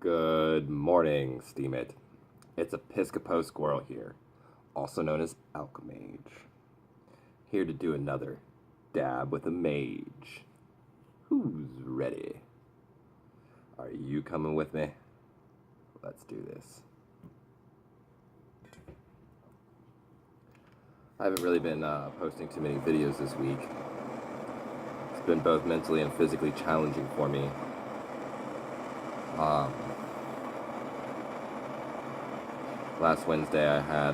Good morning, Steam It. It's Episcopo Squirrel here, also known as Alchemage. Here to do another dab with a mage. Who's ready? Are you coming with me? Let's do this. I haven't really been posting too many videos this week. It's been both mentally and physically challenging for me. Last Wednesday I had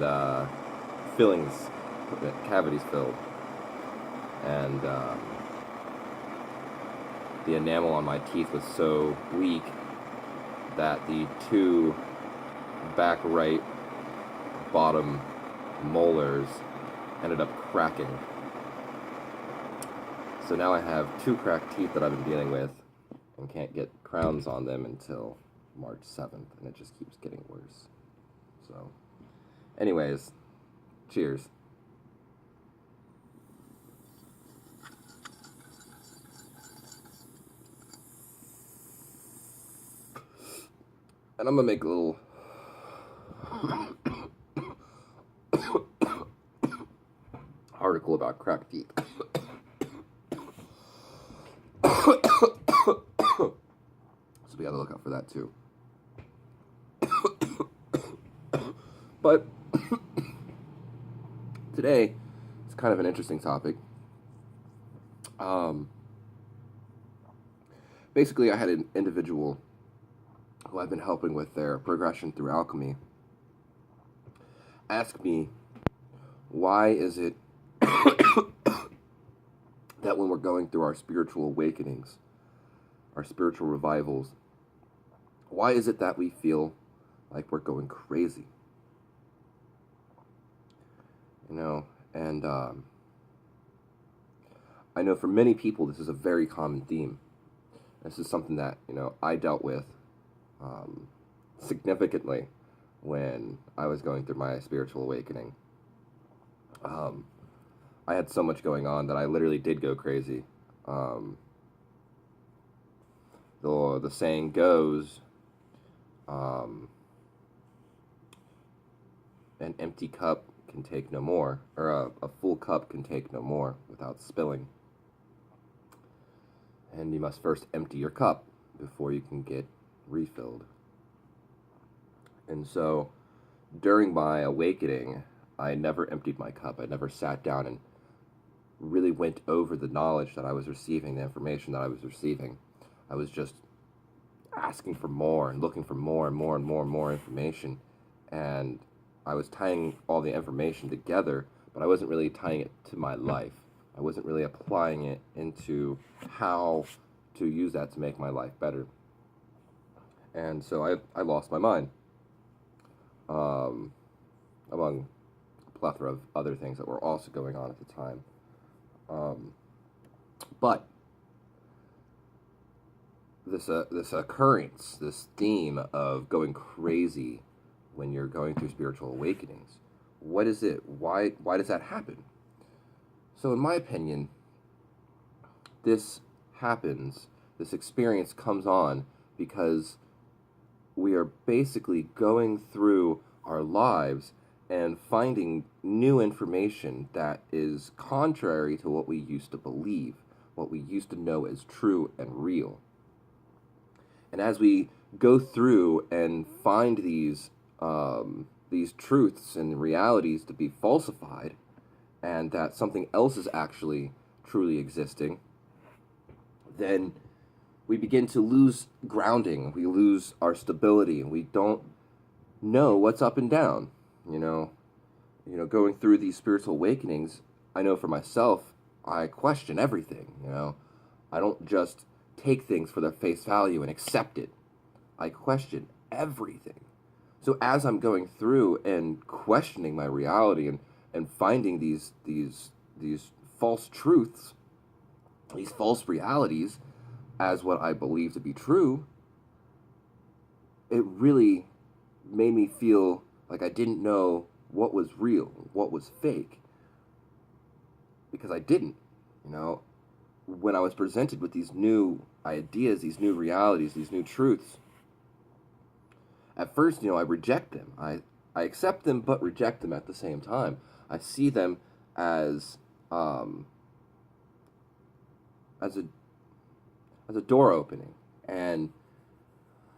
cavities filled, and the enamel on my teeth was so weak that the two back right bottom molars ended up cracking. So now I have two cracked teeth that I've been dealing with and can't get crowns on them until March 7th, and it just keeps getting worse. So, anyways, cheers. And I'm gonna make a little article about cracked teeth. So we gotta look out for that too. But today, it's kind of an interesting topic. Basically, I had an individual who I've been helping with their progression through alchemy ask me, why is it that when we're going through our spiritual awakenings, our spiritual revivals, why is it that we feel like we're going crazy? And I know for many people this is a very common theme. This is something that, I dealt with significantly when I was going through my spiritual awakening. I had so much going on that I literally did go crazy. The saying goes, an empty cup can take no more, or a full cup can take no more without spilling. And you must first empty your cup before you can get refilled. And so, during my awakening, I never emptied my cup. I never sat down and really went over the knowledge that I was receiving, the information that I was receiving. I was just asking for more and looking for more and more and more and more information. And I was tying all the information together, but I wasn't really tying it to my life. I wasn't really applying it into how to use that to make my life better. And so I lost my mind, among a plethora of other things that were also going on at the time. But this occurrence, this theme of going crazy when you're going through spiritual awakenings, what is it? Why does that happen? So in my opinion, this experience comes on because we are basically going through our lives and finding new information that is contrary to what we used to believe, what we used to know as true and real. And as we go through and find these truths and realities to be falsified, and that something else is actually truly existing, then we begin to lose grounding, we lose our stability, and we don't know what's up and down. Going through these spiritual awakenings, I know for myself, I question everything. I don't just take things for their face value and accept it. I question everything. So as I'm going through and questioning my reality and finding these false truths, these false realities as what I believe to be true, it really made me feel like I didn't know what was real, what was fake, because I didn't. When I was presented with these new ideas, these new realities, these new truths, at first, I reject them. I accept them, but reject them at the same time. I see them as um, as a as a door opening, and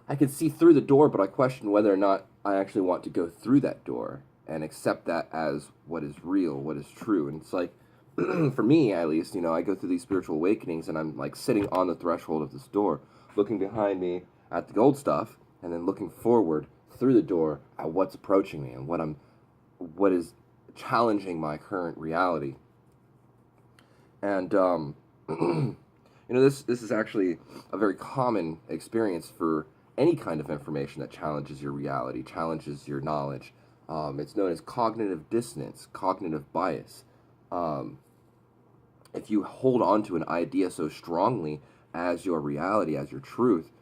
I can see through the door, but I question whether or not I actually want to go through that door and accept that as what is real, what is true. And it's like, for me at least, I go through these spiritual awakenings, and I'm like sitting on the threshold of this door, looking behind me at the old stuff, and then looking forward through the door at what's approaching me and what is challenging my current reality. And this is actually a very common experience for any kind of information that challenges your reality, challenges your knowledge. It's known as cognitive dissonance, cognitive bias. Um, if you hold on to an idea so strongly as your reality, as your truth,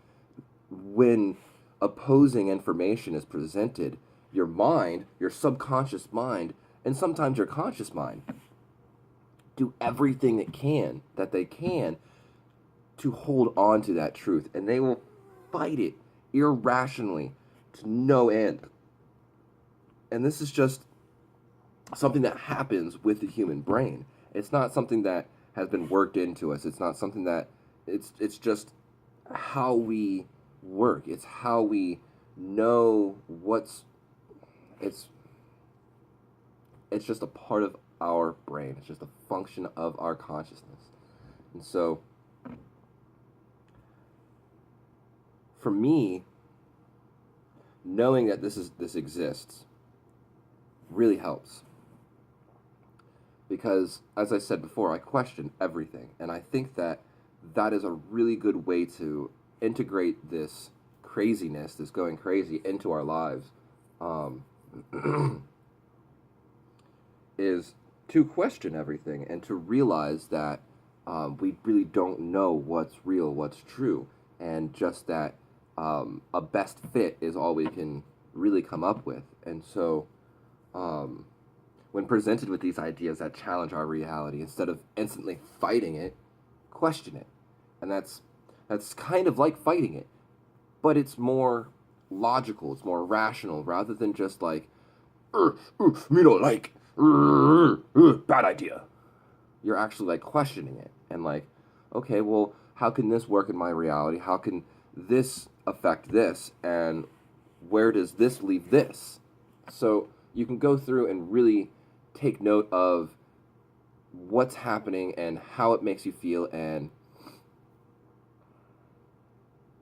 when opposing information is presented, your mind, your subconscious mind, and sometimes your conscious mind do everything that they can to hold on to that truth, and they will fight it irrationally to no end. And this is just something that happens with the human brain. It's not something that has been worked into us. It's not something that it's just how we work. It's how we know it's just a part of our brain. It's just a function of our consciousness. And so for me, knowing that this exists really helps. Because, as I said before, I question everything. And I think that that is a really good way to integrate this craziness, this going crazy, into our lives. Is to question everything and to realize that we really don't know what's real, what's true. And just that a best fit is all we can really come up with. And so, when presented with these ideas that challenge our reality, instead of instantly fighting it, question it. And that's kind of like fighting it, but it's more logical, it's more rational, rather than just like, bad idea. You're actually like questioning it and like, okay, well, how can this work in my reality? How can this affect this? And where does this leave this? So you can go through and really take note of what's happening and how it makes you feel, and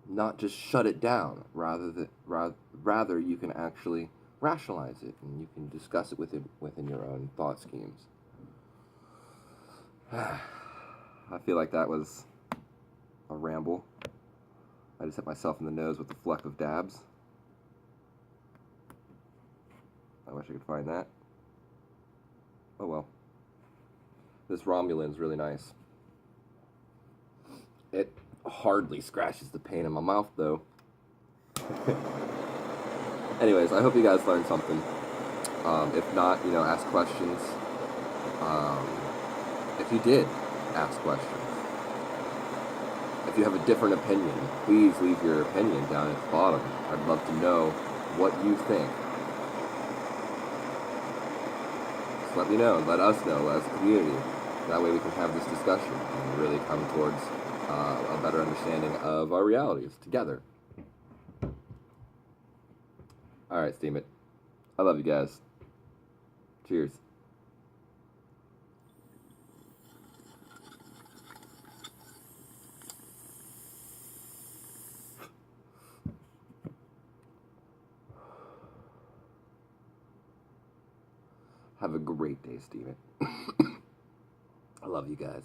not just shut it down. Rather you can actually rationalize it, and you can discuss it within your own thought schemes. I feel like that was a ramble. I just hit myself in the nose with a fleck of dabs. I wish I could find that. Oh well. This Romulan's really nice. It hardly scratches the pain in my mouth, though. Anyways, I hope you guys learned something. If not, ask questions. If you did, ask questions. If you have a different opinion, please leave your opinion down at the bottom. I'd love to know what you think. Just let me know, let us know as a community. That way we can have this discussion and really come towards a better understanding of our realities together. Alright, steam it. I love you guys. Cheers. Have a great day, Steven. I love you guys.